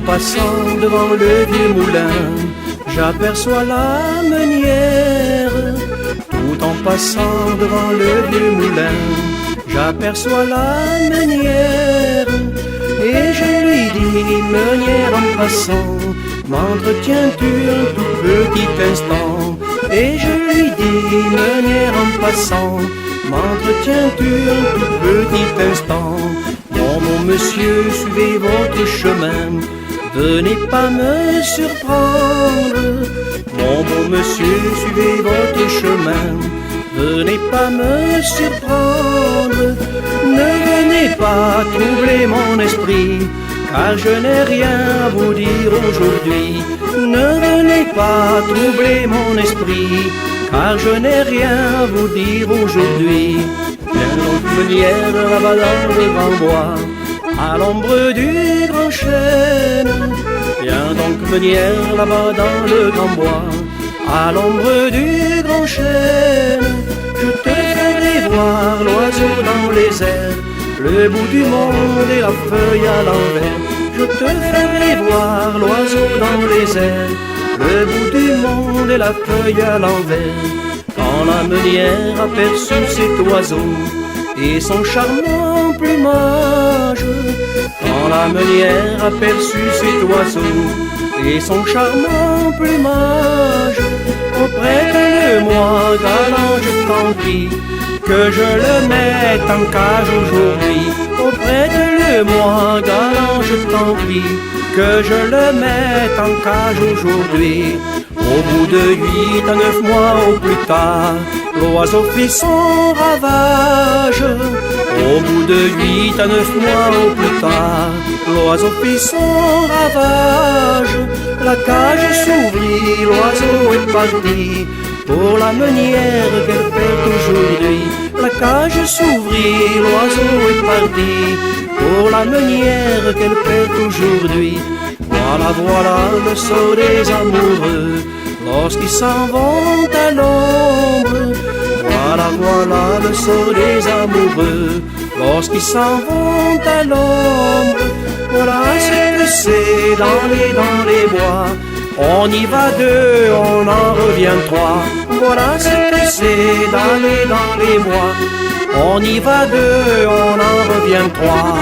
passant devant le vieux moulin, j'aperçois la meunière. Tout en passant devant le vieux moulin, j'aperçois la meunière. Et je lui dis, meunière en passant, m'entretiens-tu un tout petit instant? Et je lui dis, meunière en passant, m'entretiens-tu un tout petit instant? Non, mon monsieur, suivez votre chemin, venez pas me surprendre. Mon bon monsieur, suivez votre chemin, venez pas me surprendre. Ne venez pas troubler mon esprit, car je n'ai rien à vous dire aujourd'hui. Ne venez pas troubler mon esprit, car je n'ai rien à vous dire aujourd'hui. Viens donc meunière là-bas dans le grand bois, à l'ombre du grand chêne. Viens donc meunière là-bas dans le grand bois, à l'ombre du grand chêne. Je te ferai voir l'oiseau dans les airs, le bout du monde et la feuille à l'envers. Je te ferai voir l'oiseau dans les airs, le bout du monde et la feuille à l'envers. Quand la meunière aperçut cet oiseau et son charmant plumage, quand la meunière aperçut cet oiseau et son charmant plumage, prête-le-moi, galant, je t'en prie, que je le mette en cage aujourd'hui. Prête-le-moi, galant, je t'en prie, que je le mette en cage aujourd'hui. Au bout de 8 à 9 mois au plus tard, l'oiseau fit son ravage. Au bout de 8 à 9 mois au plus tard, l'oiseau fit son ravage. La cage s'ouvrit, l'oiseau est parti pour la meunière qu'elle fait aujourd'hui. La cage s'ouvrit, l'oiseau est parti pour la meunière qu'elle fait aujourd'hui. Voilà, voilà le sort des amoureux lorsqu'ils s'en vont à l'ombre. Voilà, voilà le sort des amoureux lorsqu'ils s'en vont à l'ombre. Voilà ce que c'est dans les bois. On y va deux, on en revient trois. Voilà ce que c'est dans les bois. On y va deux, on en revient trois.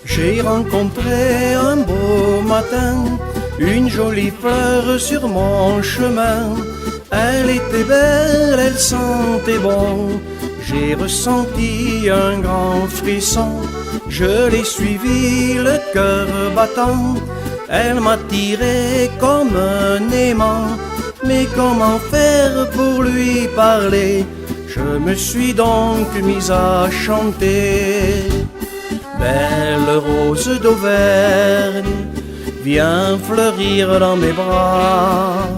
J'ai rencontré un beau matin une jolie fleur sur mon chemin. Elle était belle, elle sentait bon. J'ai ressenti un grand frisson. Je l'ai suivi, le cœur battant. Elle m'a tiré comme un aimant. Mais comment faire pour lui parler? Je me suis donc mis à chanter. Belle rose d'Auvergne, viens fleurir dans mes bras.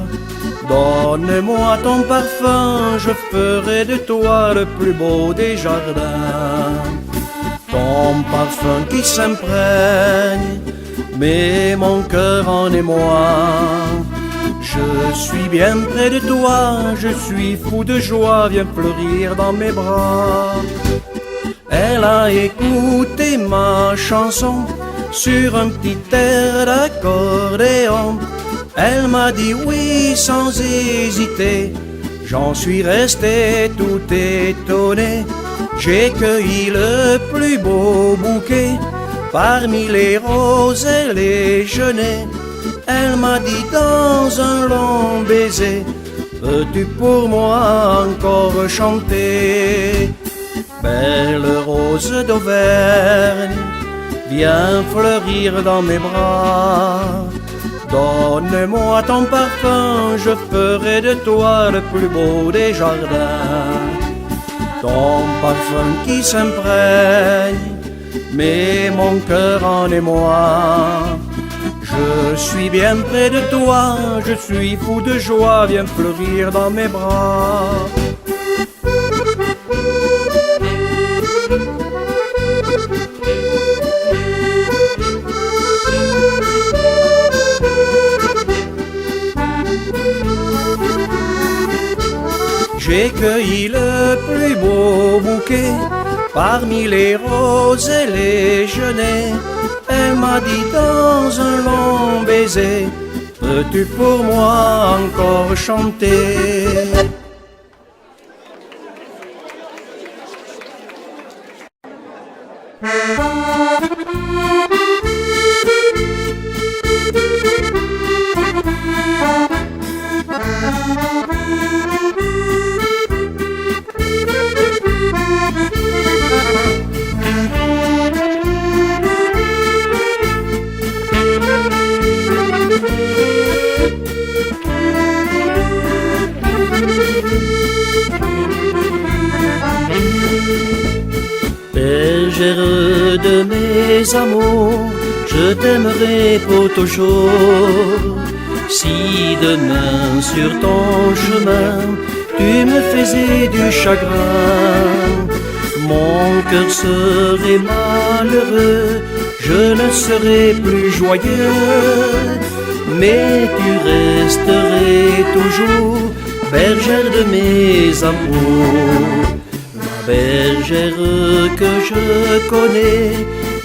Donne-moi ton parfum, je ferai de toi le plus beau des jardins. Ton parfum qui s'imprègne, met mon cœur en émoi. Je suis bien près de toi, je suis fou de joie, viens fleurir dans mes bras. Elle a écouté ma chanson sur un petit air d'accordéon. Elle m'a dit oui sans hésiter. J'en suis resté tout étonné. J'ai cueilli le plus beau bouquet parmi les roses et les genêts. Elle m'a dit dans un long baiser, peux-tu pour moi encore chanter? Belle rose d'Auvergne, viens fleurir dans mes bras. Donne-moi ton parfum, je ferai de toi le plus beau des jardins. Ton parfum qui s'imprègne, met mon cœur en émoi. Je suis bien près de toi, je suis fou de joie, viens fleurir dans mes bras. J'ai cueilli le plus beau bouquet parmi les roses et les genêts. Elle m'a dit dans un long baiser, peux-tu pour moi encore chanter? Bergère de mes amours, je t'aimerai pour toujours. Si demain sur ton chemin tu me faisais du chagrin, mon cœur serait malheureux, je ne serais plus joyeux. Mais tu resterais toujours bergère de mes amours. Bergère que je connais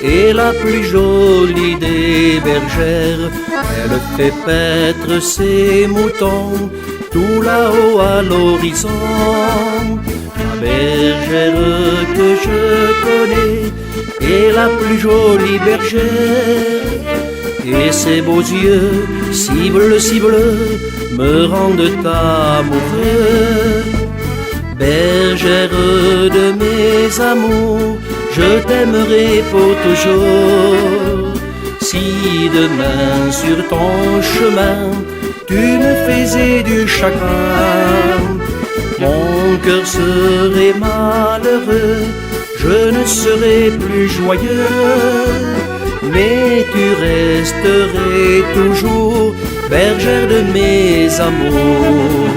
est la plus jolie des bergères. Elle fait paître ses moutons tout là-haut à l'horizon. La bergère que je connais est la plus jolie bergère. Et ses beaux yeux, si bleus, me rendent amoureux. Bergère de mes amours, je t'aimerai pour toujours. Si demain sur ton chemin tu me faisais du chagrin, mon cœur serait malheureux, je ne serais plus joyeux. Mais tu resterais toujours bergère de mes amours.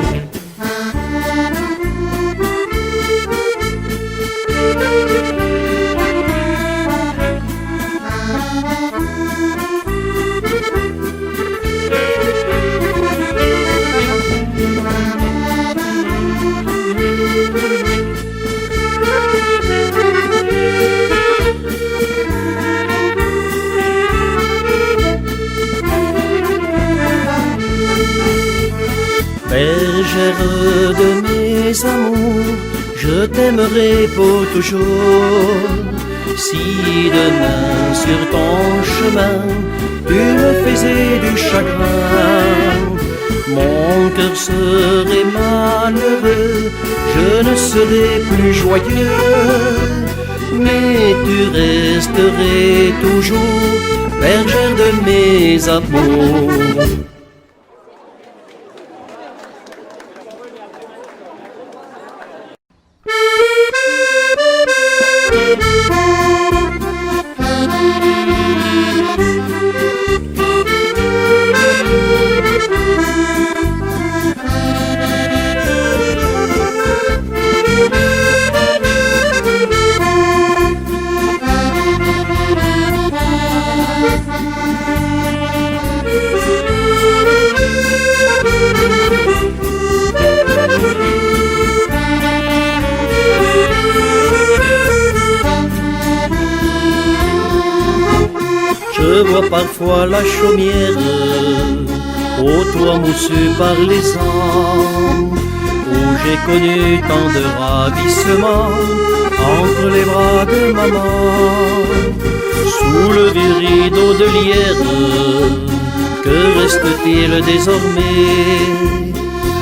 Bergère de mes amours, je t'aimerai pour toujours. Si demain sur ton chemin tu me faisais du chagrin, mon cœur serait malheureux, je ne serais plus joyeux. Mais tu resterais toujours bergère de mes amours. Je vois parfois la chaumière au toit moussu par les ans, où j'ai connu tant de ravissements entre les bras de maman. Sous le vieux rideau de lierre, que reste-t-il désormais?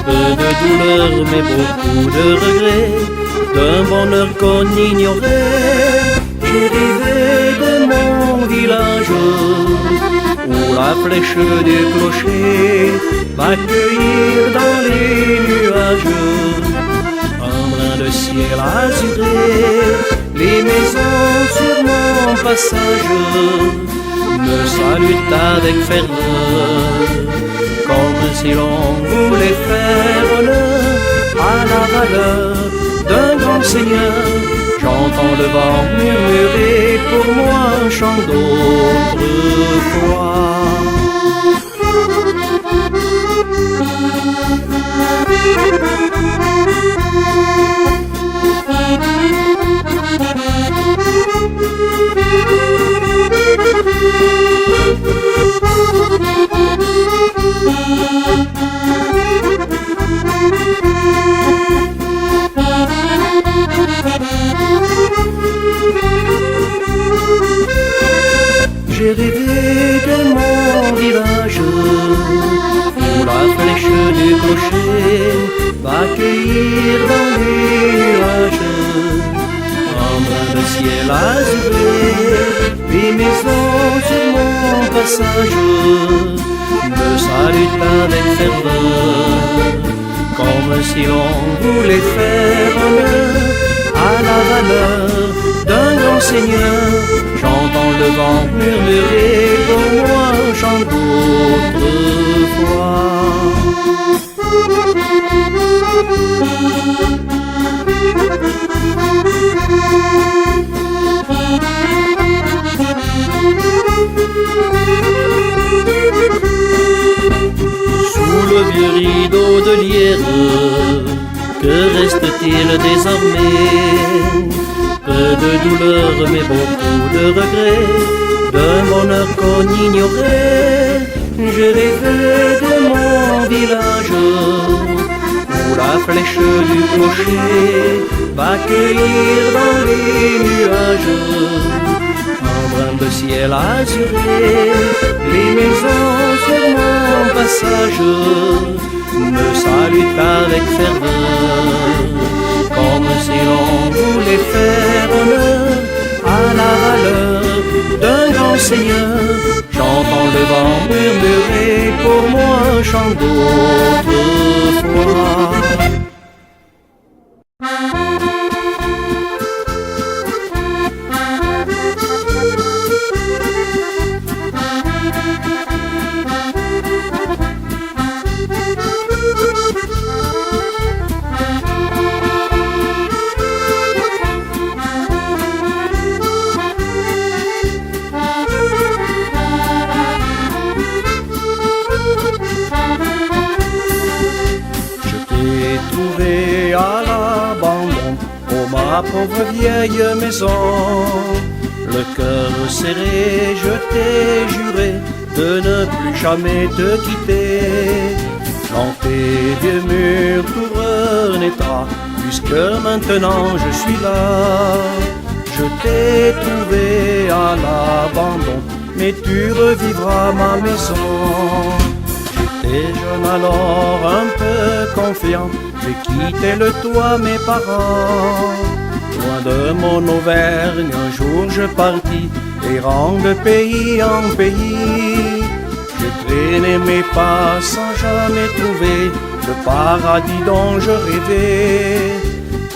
Peu de douleur mais beaucoup de regrets, d'un bonheur qu'on ignorait. J'ai rêvé de mon village où la flèche du clocher m'accueillir dans les nuages. Un brin de ciel azuré, les maisons sur mon passage, me saluent avec ferveur, comme si l'on voulait faire honneur à la valeur d'un grand seigneur. J'entends le vent murmurer pour moi un chant d'autrefois. J'ai rêvé de mon village où la flèche du clocher va cueillir dans les nuages un brin de ciel azuré. Les maisons sur mon passage me saluent avec ferveur, comme si l'on voulait faire honneur à la valeur d'un grand seigneur. J'entends le vent murmurer pour moi un chant d'autrefois. Sous le vieux rideau de lierre, que reste-t-il désormais? Peu de douleur mais beaucoup de regrets, d'un bonheur qu'on ignorait. J'ai rêvé de mon village où la flèche du clocher va cueillir dans les nuages un brin de ciel azuré. Les maisons sur mon passage me saluent avec ferveur, comme si l'on voulait faire honneur à la valeur d'un grand seigneur. J'entends le vent murmurer pour moi un chant d'autrefois. À l'abandon, oh ma pauvre vieille maison, le cœur serré, je t'ai juré de ne plus jamais te quitter. Dans tes vieux murs tout renaîtra, puisque maintenant je suis là. Je t'ai trouvé à l'abandon, mais tu revivras ma maison. J'étais jeune alors, un peu confiant, j'ai quitté le toit mes parents. Loin de mon Auvergne, un jour je partis, errant de pays en pays. J'ai traîné mes pas sans jamais trouver le paradis dont je rêvais.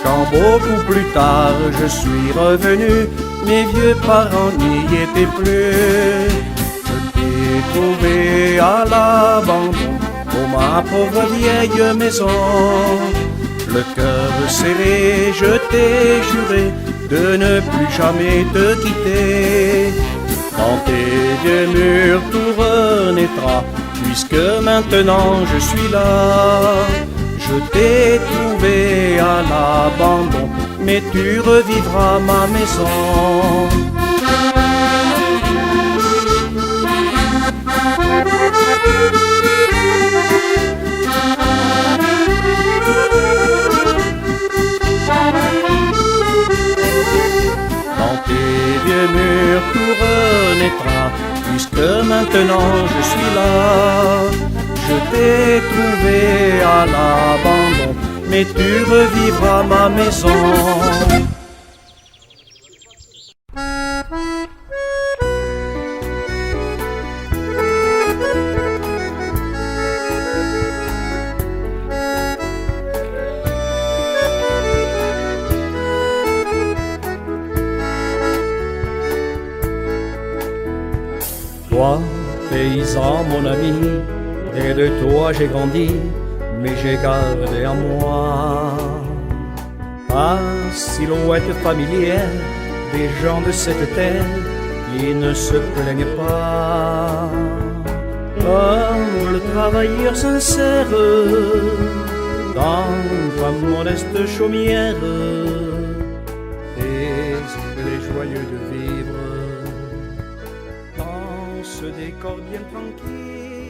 Quand beaucoup plus tard je suis revenu, mes vieux parents n'y étaient plus. Je t'ai trouvé à l'abandon, oh ma pauvre vieille maison. Le cœur serré, je t'ai juré de ne plus jamais te quitter. Quand tes vieux murs tout renaîtra, puisque maintenant je suis là. Je t'ai trouvé à l'abandon, mais tu revivras ma maison. Vieux mur tout renaîtra, puisque maintenant je suis là. Je t'ai trouvé à l'abandon, mais tu revivras ma maison. paysan mon ami, et de toi j'ai grandi, mais j'ai gardé en moi la silhouette familière des gens de cette terre qui ne se plaignent pas. Comme le travailleur sincère dans ta modeste chaumière, et les joyeux de vivre dans ce décor bien tranquille.